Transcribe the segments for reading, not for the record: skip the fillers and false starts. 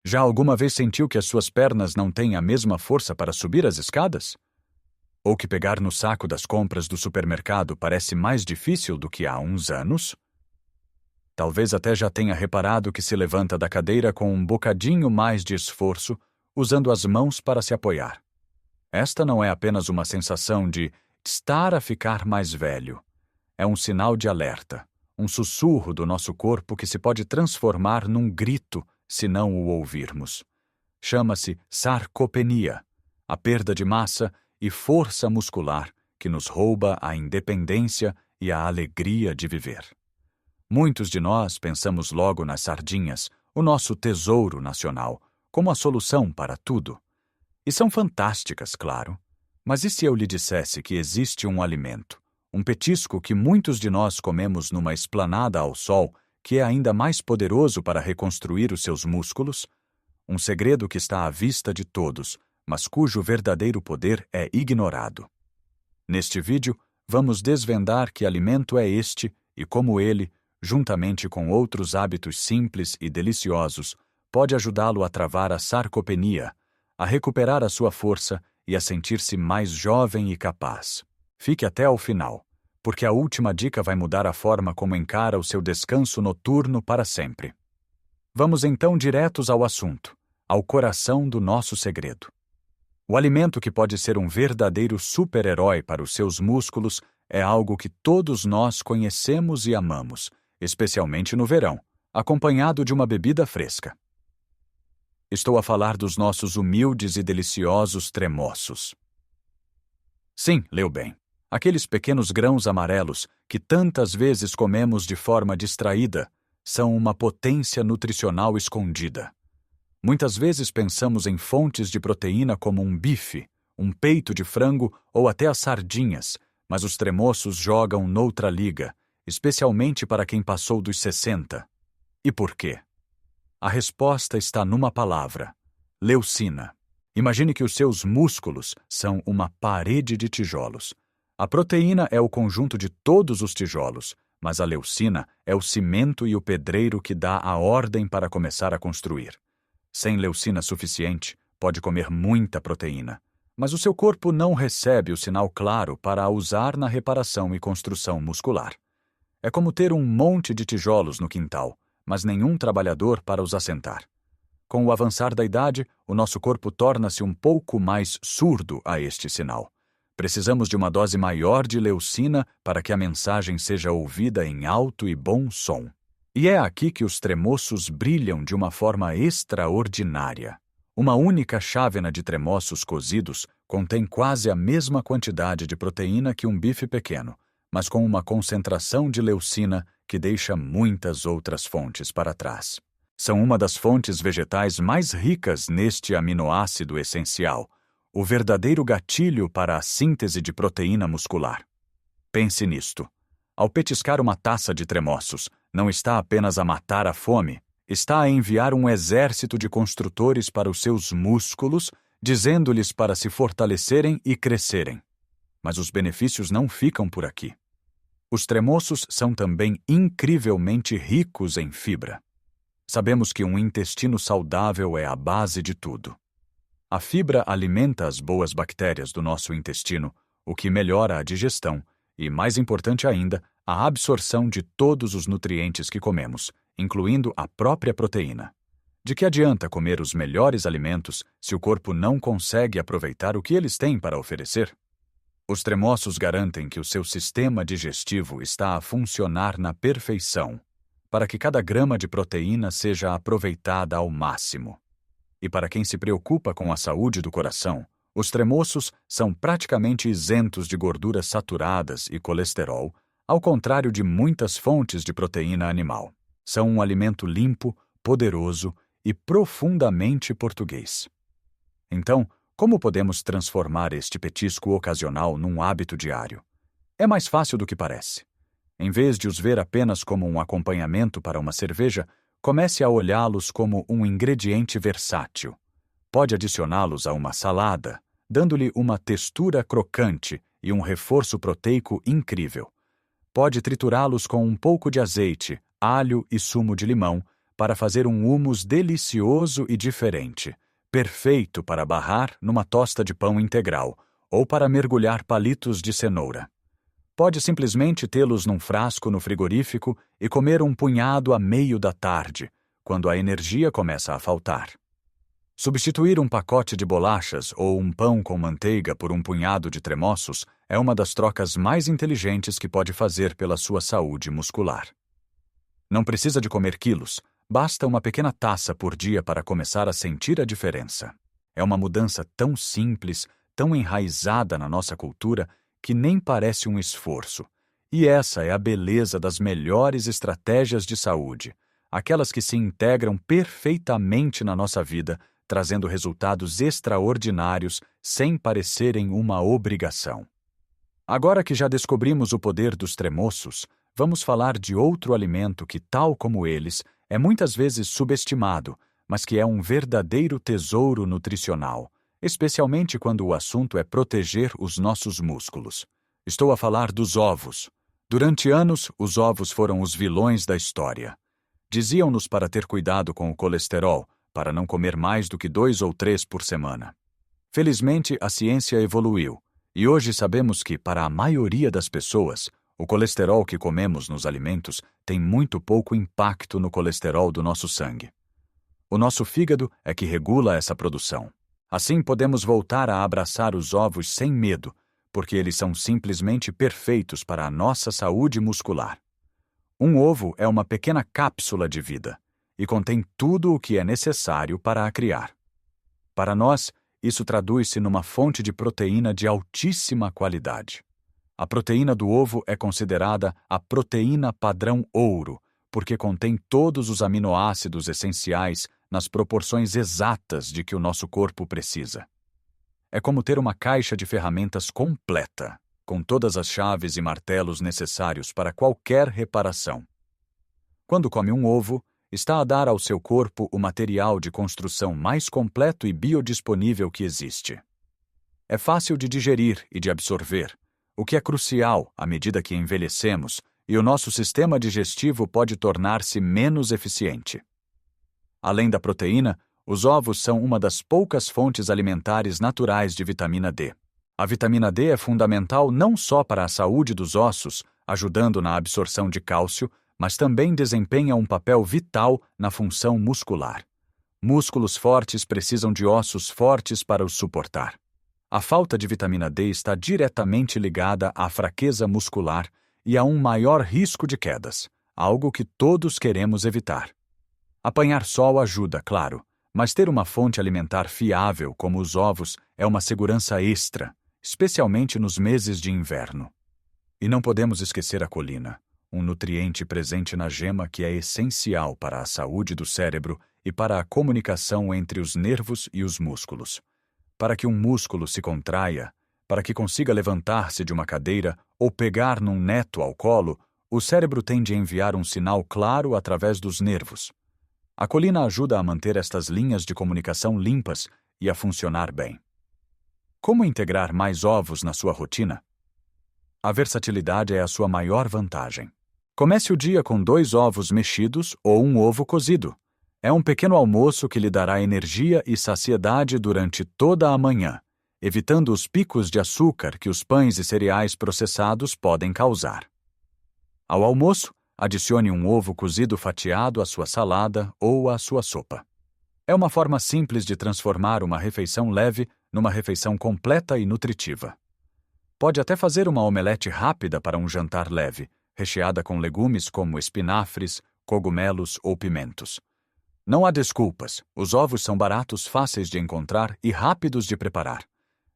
Já alguma vez sentiu que as suas pernas não têm a mesma força para subir as escadas? Ou que pegar no saco das compras do supermercado parece mais difícil do que há uns anos? Talvez até já tenha reparado que se levanta da cadeira com um bocadinho mais de esforço, usando as mãos para se apoiar. Esta não é apenas uma sensação de estar a ficar mais velho. É um sinal de alerta, um sussurro do nosso corpo que se pode transformar num grito se não o ouvirmos. Chama-se sarcopenia, a perda de massa e força muscular que nos rouba a independência e a alegria de viver. Muitos de nós pensamos logo nas sardinhas, o nosso tesouro nacional, como a solução para tudo. E são fantásticas, claro. Mas e se eu lhe dissesse que existe um alimento, um petisco que muitos de nós comemos numa esplanada ao sol, que é ainda mais poderoso para reconstruir os seus músculos? Um segredo que está à vista de todos, mas cujo verdadeiro poder é ignorado. Neste vídeo, vamos desvendar que alimento é este e como ele, juntamente com outros hábitos simples e deliciosos, pode ajudá-lo a travar a sarcopenia, a recuperar a sua força e a sentir-se mais jovem e capaz. Fique até ao final, porque a última dica vai mudar a forma como encara o seu descanso noturno para sempre. Vamos então diretos ao assunto, ao coração do nosso segredo. O alimento que pode ser um verdadeiro super-herói para os seus músculos é algo que todos nós conhecemos e amamos, especialmente no verão, acompanhado de uma bebida fresca. Estou a falar dos nossos humildes e deliciosos tremoços. Sim, leu bem. Aqueles pequenos grãos amarelos que tantas vezes comemos de forma distraída são uma potência nutricional escondida. Muitas vezes pensamos em fontes de proteína como um bife, um peito de frango ou até as sardinhas, mas os tremoços jogam noutra liga, especialmente para quem passou dos 60. E por quê? A resposta está numa palavra: leucina. Imagine que os seus músculos são uma parede de tijolos. A proteína é o conjunto de todos os tijolos, mas a leucina é o cimento e o pedreiro que dá a ordem para começar a construir. Sem leucina suficiente, pode comer muita proteína, mas o seu corpo não recebe o sinal claro para a usar na reparação e construção muscular. É como ter um monte de tijolos no quintal, mas nenhum trabalhador para os assentar. Com o avançar da idade, o nosso corpo torna-se um pouco mais surdo a este sinal. Precisamos de uma dose maior de leucina para que a mensagem seja ouvida em alto e bom som. E é aqui que os tremoços brilham de uma forma extraordinária. Uma única chávena de tremoços cozidos contém quase a mesma quantidade de proteína que um bife pequeno, mas com uma concentração de leucina que deixa muitas outras fontes para trás. São uma das fontes vegetais mais ricas neste aminoácido essencial, o verdadeiro gatilho para a síntese de proteína muscular. Pense nisto. Ao petiscar uma taça de tremoços, não está apenas a matar a fome, está a enviar um exército de construtores para os seus músculos, dizendo-lhes para se fortalecerem e crescerem. Mas os benefícios não ficam por aqui. Os tremoços são também incrivelmente ricos em fibra. Sabemos que um intestino saudável é a base de tudo. A fibra alimenta as boas bactérias do nosso intestino, o que melhora a digestão e, mais importante ainda, a absorção de todos os nutrientes que comemos, incluindo a própria proteína. De que adianta comer os melhores alimentos se o corpo não consegue aproveitar o que eles têm para oferecer? Os tremoços garantem que o seu sistema digestivo está a funcionar na perfeição, para que cada grama de proteína seja aproveitada ao máximo. E para quem se preocupa com a saúde do coração, os tremoços são praticamente isentos de gorduras saturadas e colesterol, ao contrário de muitas fontes de proteína animal. São um alimento limpo, poderoso e profundamente português. Então, como podemos transformar este petisco ocasional num hábito diário? É mais fácil do que parece. Em vez de os ver apenas como um acompanhamento para uma cerveja, comece a olhá-los como um ingrediente versátil. Pode adicioná-los a uma salada, dando-lhe uma textura crocante e um reforço proteico incrível. Pode triturá-los com um pouco de azeite, alho e sumo de limão para fazer um hummus delicioso e diferente, perfeito para barrar numa tosta de pão integral ou para mergulhar palitos de cenoura. Pode simplesmente tê-los num frasco no frigorífico e comer um punhado a meio da tarde, quando a energia começa a faltar. Substituir um pacote de bolachas ou um pão com manteiga por um punhado de tremoços é uma das trocas mais inteligentes que pode fazer pela sua saúde muscular. Não precisa de comer quilos, basta uma pequena taça por dia para começar a sentir a diferença. É uma mudança tão simples, tão enraizada na nossa cultura, que nem parece um esforço. E essa é a beleza das melhores estratégias de saúde, aquelas que se integram perfeitamente na nossa vida, trazendo resultados extraordinários sem parecerem uma obrigação. Agora que já descobrimos o poder dos tremoços, vamos falar de outro alimento que, tal como eles, é muitas vezes subestimado, mas que é um verdadeiro tesouro nutricional, especialmente quando o assunto é proteger os nossos músculos. Estou a falar dos ovos. Durante anos, os ovos foram os vilões da história. Diziam-nos para ter cuidado com o colesterol, para não comer mais do que 2 ou 3 por semana. Felizmente, a ciência evoluiu, e hoje sabemos que, para a maioria das pessoas, o colesterol que comemos nos alimentos tem muito pouco impacto no colesterol do nosso sangue. O nosso fígado é que regula essa produção. Assim, podemos voltar a abraçar os ovos sem medo, porque eles são simplesmente perfeitos para a nossa saúde muscular. Um ovo é uma pequena cápsula de vida e contém tudo o que é necessário para a criar. Para nós, isso traduz-se numa fonte de proteína de altíssima qualidade. A proteína do ovo é considerada a proteína padrão ouro, porque contém todos os aminoácidos essenciais nas proporções exatas de que o nosso corpo precisa. É como ter uma caixa de ferramentas completa, com todas as chaves e martelos necessários para qualquer reparação. Quando come um ovo, está a dar ao seu corpo o material de construção mais completo e biodisponível que existe. É fácil de digerir e de absorver, o que é crucial à medida que envelhecemos e o nosso sistema digestivo pode tornar-se menos eficiente. Além da proteína, os ovos são uma das poucas fontes alimentares naturais de vitamina D. A vitamina D é fundamental não só para a saúde dos ossos, ajudando na absorção de cálcio, mas também desempenha um papel vital na função muscular. Músculos fortes precisam de ossos fortes para os suportar. A falta de vitamina D está diretamente ligada à fraqueza muscular e a um maior risco de quedas, algo que todos queremos evitar. Apanhar sol ajuda, claro, mas ter uma fonte alimentar fiável como os ovos é uma segurança extra, especialmente nos meses de inverno. E não podemos esquecer a colina, um nutriente presente na gema que é essencial para a saúde do cérebro e para a comunicação entre os nervos e os músculos. Para que um músculo se contraia, para que consiga levantar-se de uma cadeira ou pegar num neto ao colo, o cérebro tem de enviar um sinal claro através dos nervos. A colina ajuda a manter estas linhas de comunicação limpas e a funcionar bem. Como integrar mais ovos na sua rotina? A versatilidade é a sua maior vantagem. Comece o dia com 2 ovos mexidos ou um ovo cozido. É um pequeno almoço que lhe dará energia e saciedade durante toda a manhã, evitando os picos de açúcar que os pães e cereais processados podem causar. Ao almoço, adicione um ovo cozido fatiado à sua salada ou à sua sopa. É uma forma simples de transformar uma refeição leve numa refeição completa e nutritiva. Pode até fazer uma omelete rápida para um jantar leve, recheada com legumes como espinafres, cogumelos ou pimentos. Não há desculpas, os ovos são baratos, fáceis de encontrar e rápidos de preparar.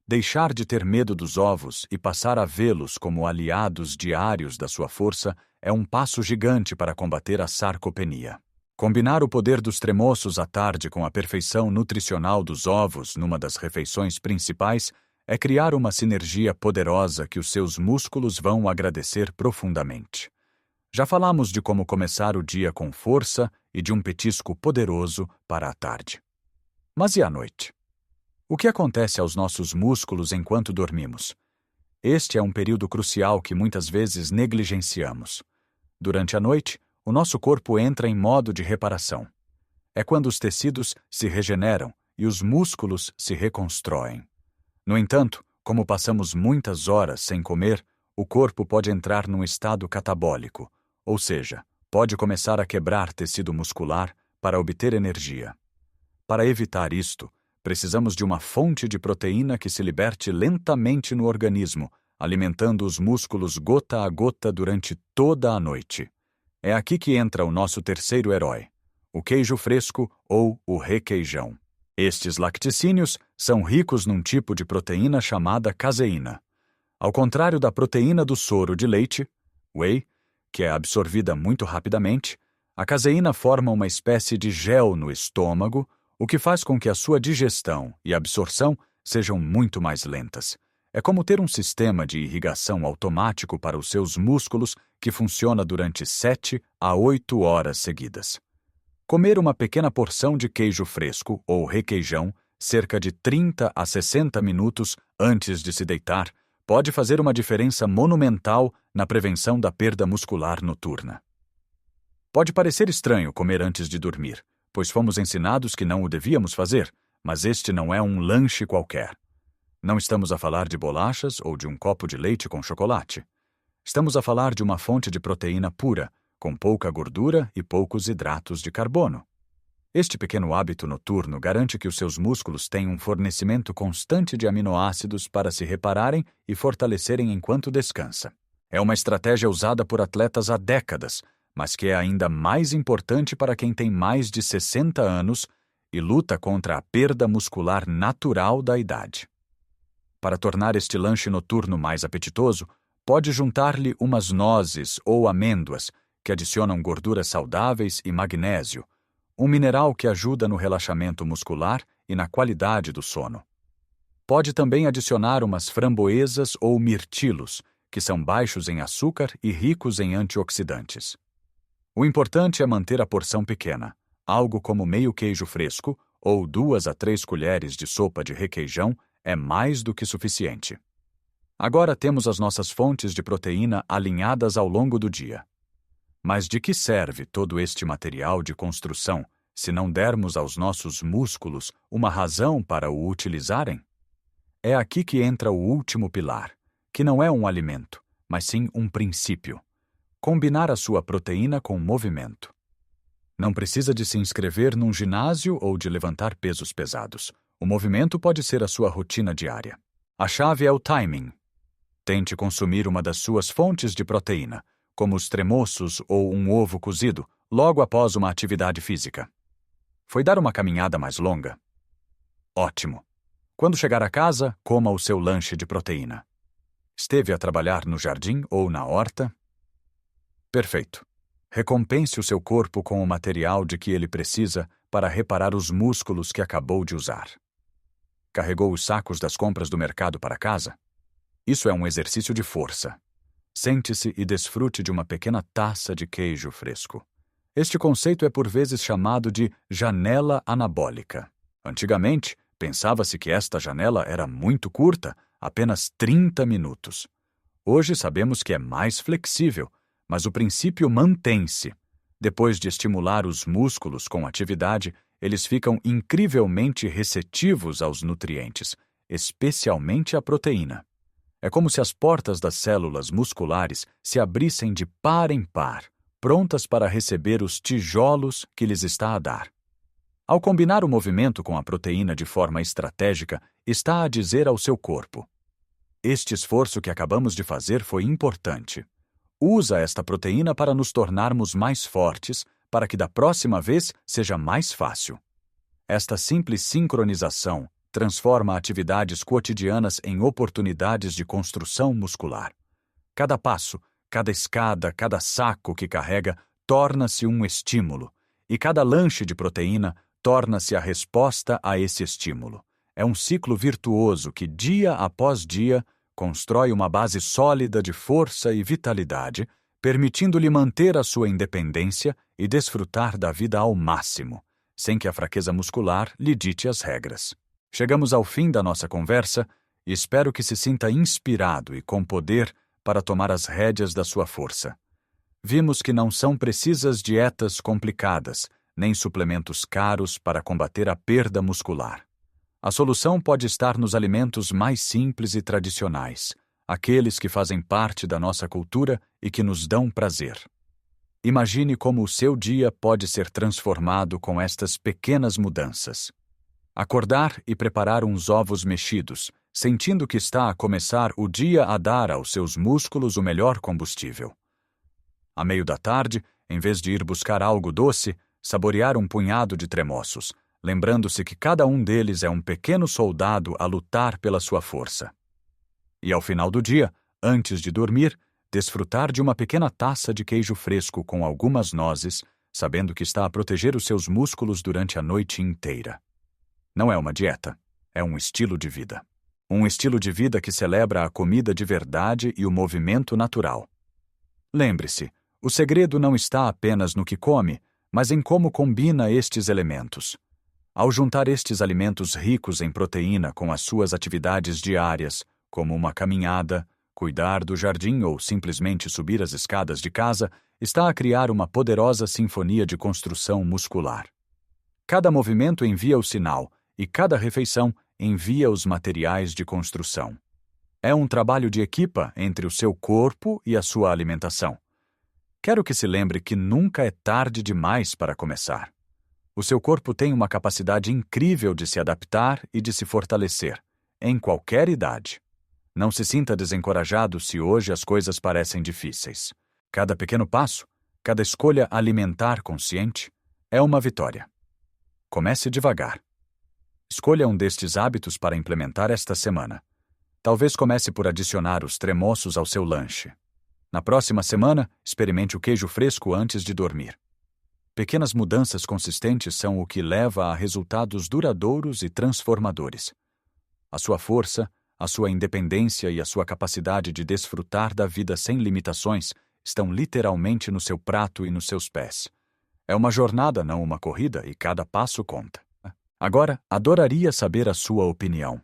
Deixar de ter medo dos ovos e passar a vê-los como aliados diários da sua força é um passo gigante para combater a sarcopenia. Combinar o poder dos tremoços à tarde com a perfeição nutricional dos ovos numa das refeições principais é criar uma sinergia poderosa que os seus músculos vão agradecer profundamente. Já falamos de como começar o dia com força e de um petisco poderoso para a tarde. Mas e à noite? O que acontece aos nossos músculos enquanto dormimos? Este é um período crucial que muitas vezes negligenciamos. Durante a noite, o nosso corpo entra em modo de reparação. É quando os tecidos se regeneram e os músculos se reconstroem. No entanto, como passamos muitas horas sem comer, o corpo pode entrar num estado catabólico, ou seja, pode começar a quebrar tecido muscular para obter energia. Para evitar isto, precisamos de uma fonte de proteína que se liberte lentamente no organismo, alimentando os músculos gota a gota durante toda a noite. É aqui que entra o nosso terceiro herói, o queijo fresco ou o requeijão. Estes lacticínios são ricos num tipo de proteína chamada caseína. Ao contrário da proteína do soro de leite, whey, que é absorvida muito rapidamente, a caseína forma uma espécie de gel no estômago, o que faz com que a sua digestão e absorção sejam muito mais lentas. É como ter um sistema de irrigação automático para os seus músculos que funciona durante 7 a 8 horas seguidas. Comer uma pequena porção de queijo fresco ou requeijão, cerca de 30 a 60 minutos antes de se deitar, pode fazer uma diferença monumental na prevenção da perda muscular noturna. Pode parecer estranho comer antes de dormir, pois fomos ensinados que não o devíamos fazer, mas este não é um lanche qualquer. Não estamos a falar de bolachas ou de um copo de leite com chocolate. Estamos a falar de uma fonte de proteína pura, com pouca gordura e poucos hidratos de carbono. Este pequeno hábito noturno garante que os seus músculos tenham um fornecimento constante de aminoácidos para se repararem e fortalecerem enquanto descansa. É uma estratégia usada por atletas há décadas, mas que é ainda mais importante para quem tem mais de 60 anos e luta contra a perda muscular natural da idade. Para tornar este lanche noturno mais apetitoso, pode juntar-lhe umas nozes ou amêndoas, que adicionam gorduras saudáveis e magnésio, um mineral que ajuda no relaxamento muscular e na qualidade do sono. Pode também adicionar umas framboesas ou mirtilos, que são baixos em açúcar e ricos em antioxidantes. O importante é manter a porção pequena, algo como meio queijo fresco ou 2 a 3 colheres de sopa de requeijão é mais do que suficiente. Agora temos as nossas fontes de proteína alinhadas ao longo do dia. Mas de que serve todo este material de construção se não dermos aos nossos músculos uma razão para o utilizarem? É aqui que entra o último pilar, que não é um alimento, mas sim um princípio: combinar a sua proteína com movimento. Não precisa de se inscrever num ginásio ou de levantar pesos pesados. O movimento pode ser a sua rotina diária. A chave é o timing. Tente consumir uma das suas fontes de proteína, como os tremoços ou um ovo cozido, logo após uma atividade física. Foi dar uma caminhada mais longa? Ótimo! Quando chegar a casa, coma o seu lanche de proteína. Esteve a trabalhar no jardim ou na horta? Perfeito! Recompense o seu corpo com o material de que ele precisa para reparar os músculos que acabou de usar. Carregou os sacos das compras do mercado para casa? Isso é um exercício de força. Sente-se e desfrute de uma pequena taça de queijo fresco. Este conceito é por vezes chamado de janela anabólica. Antigamente, pensava-se que esta janela era muito curta, apenas 30 minutos. Hoje sabemos que é mais flexível, mas o princípio mantém-se. Depois de estimular os músculos com atividade, eles ficam incrivelmente receptivos aos nutrientes, especialmente à proteína. É como se as portas das células musculares se abrissem de par em par, prontas para receber os tijolos que lhes está a dar. Ao combinar o movimento com a proteína de forma estratégica, está a dizer ao seu corpo: este esforço que acabamos de fazer foi importante. Usa esta proteína para nos tornarmos mais fortes, para que da próxima vez seja mais fácil. Esta simples sincronização transforma atividades cotidianas em oportunidades de construção muscular. Cada passo, cada escada, cada saco que carrega torna-se um estímulo, e cada lanche de proteína torna-se a resposta a esse estímulo. É um ciclo virtuoso que, dia após dia, constrói uma base sólida de força e vitalidade, permitindo-lhe manter a sua independência e desfrutar da vida ao máximo, sem que a fraqueza muscular lhe dite as regras. Chegamos ao fim da nossa conversa e espero que se sinta inspirado e com poder para tomar as rédeas da sua força. Vimos que não são precisas dietas complicadas, nem suplementos caros para combater a perda muscular. A solução pode estar nos alimentos mais simples e tradicionais, aqueles que fazem parte da nossa cultura e que nos dão prazer. Imagine como o seu dia pode ser transformado com estas pequenas mudanças. Acordar e preparar uns ovos mexidos, sentindo que está a começar o dia a dar aos seus músculos o melhor combustível. À meio da tarde, em vez de ir buscar algo doce, saborear um punhado de tremoços, lembrando-se que cada um deles é um pequeno soldado a lutar pela sua força. E ao final do dia, antes de dormir, desfrutar de uma pequena taça de queijo fresco com algumas nozes, sabendo que está a proteger os seus músculos durante a noite inteira. Não é uma dieta, é um estilo de vida. Um estilo de vida que celebra a comida de verdade e o movimento natural. Lembre-se, o segredo não está apenas no que come, mas em como combina estes elementos. Ao juntar estes alimentos ricos em proteína com as suas atividades diárias, como uma caminhada, cuidar do jardim ou simplesmente subir as escadas de casa, está a criar uma poderosa sinfonia de construção muscular. Cada movimento envia o sinal e cada refeição envia os materiais de construção. É um trabalho de equipa entre o seu corpo e a sua alimentação. Quero que se lembre que nunca é tarde demais para começar. O seu corpo tem uma capacidade incrível de se adaptar e de se fortalecer, em qualquer idade. Não se sinta desencorajado se hoje as coisas parecem difíceis. Cada pequeno passo, cada escolha alimentar consciente, é uma vitória. Comece devagar. Escolha um destes hábitos para implementar esta semana. Talvez comece por adicionar os tremoços ao seu lanche. Na próxima semana, experimente o queijo fresco antes de dormir. Pequenas mudanças consistentes são o que leva a resultados duradouros e transformadores. A sua força, a sua independência e a sua capacidade de desfrutar da vida sem limitações estão literalmente no seu prato e nos seus pés. É uma jornada, não uma corrida, e cada passo conta. Agora, adoraria saber a sua opinião.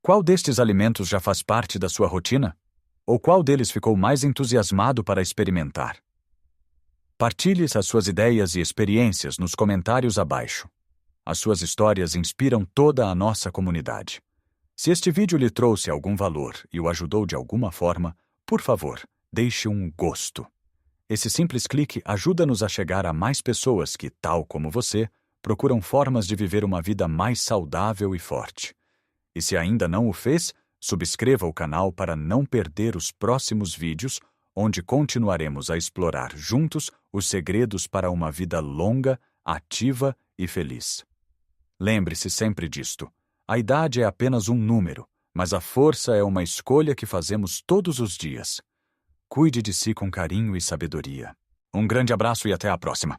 Qual destes alimentos já faz parte da sua rotina? Ou qual deles ficou mais entusiasmado para experimentar? Partilhe as suas ideias e experiências nos comentários abaixo. As suas histórias inspiram toda a nossa comunidade. Se este vídeo lhe trouxe algum valor e o ajudou de alguma forma, por favor, deixe um gosto. Esse simples clique ajuda-nos a chegar a mais pessoas que, tal como você, procuram formas de viver uma vida mais saudável e forte. E se ainda não o fez, subscreva o canal para não perder os próximos vídeos, onde continuaremos a explorar juntos os segredos para uma vida longa, ativa e feliz. Lembre-se sempre disto. A idade é apenas um número, mas a força é uma escolha que fazemos todos os dias. Cuide de si com carinho e sabedoria. Um grande abraço e até a próxima.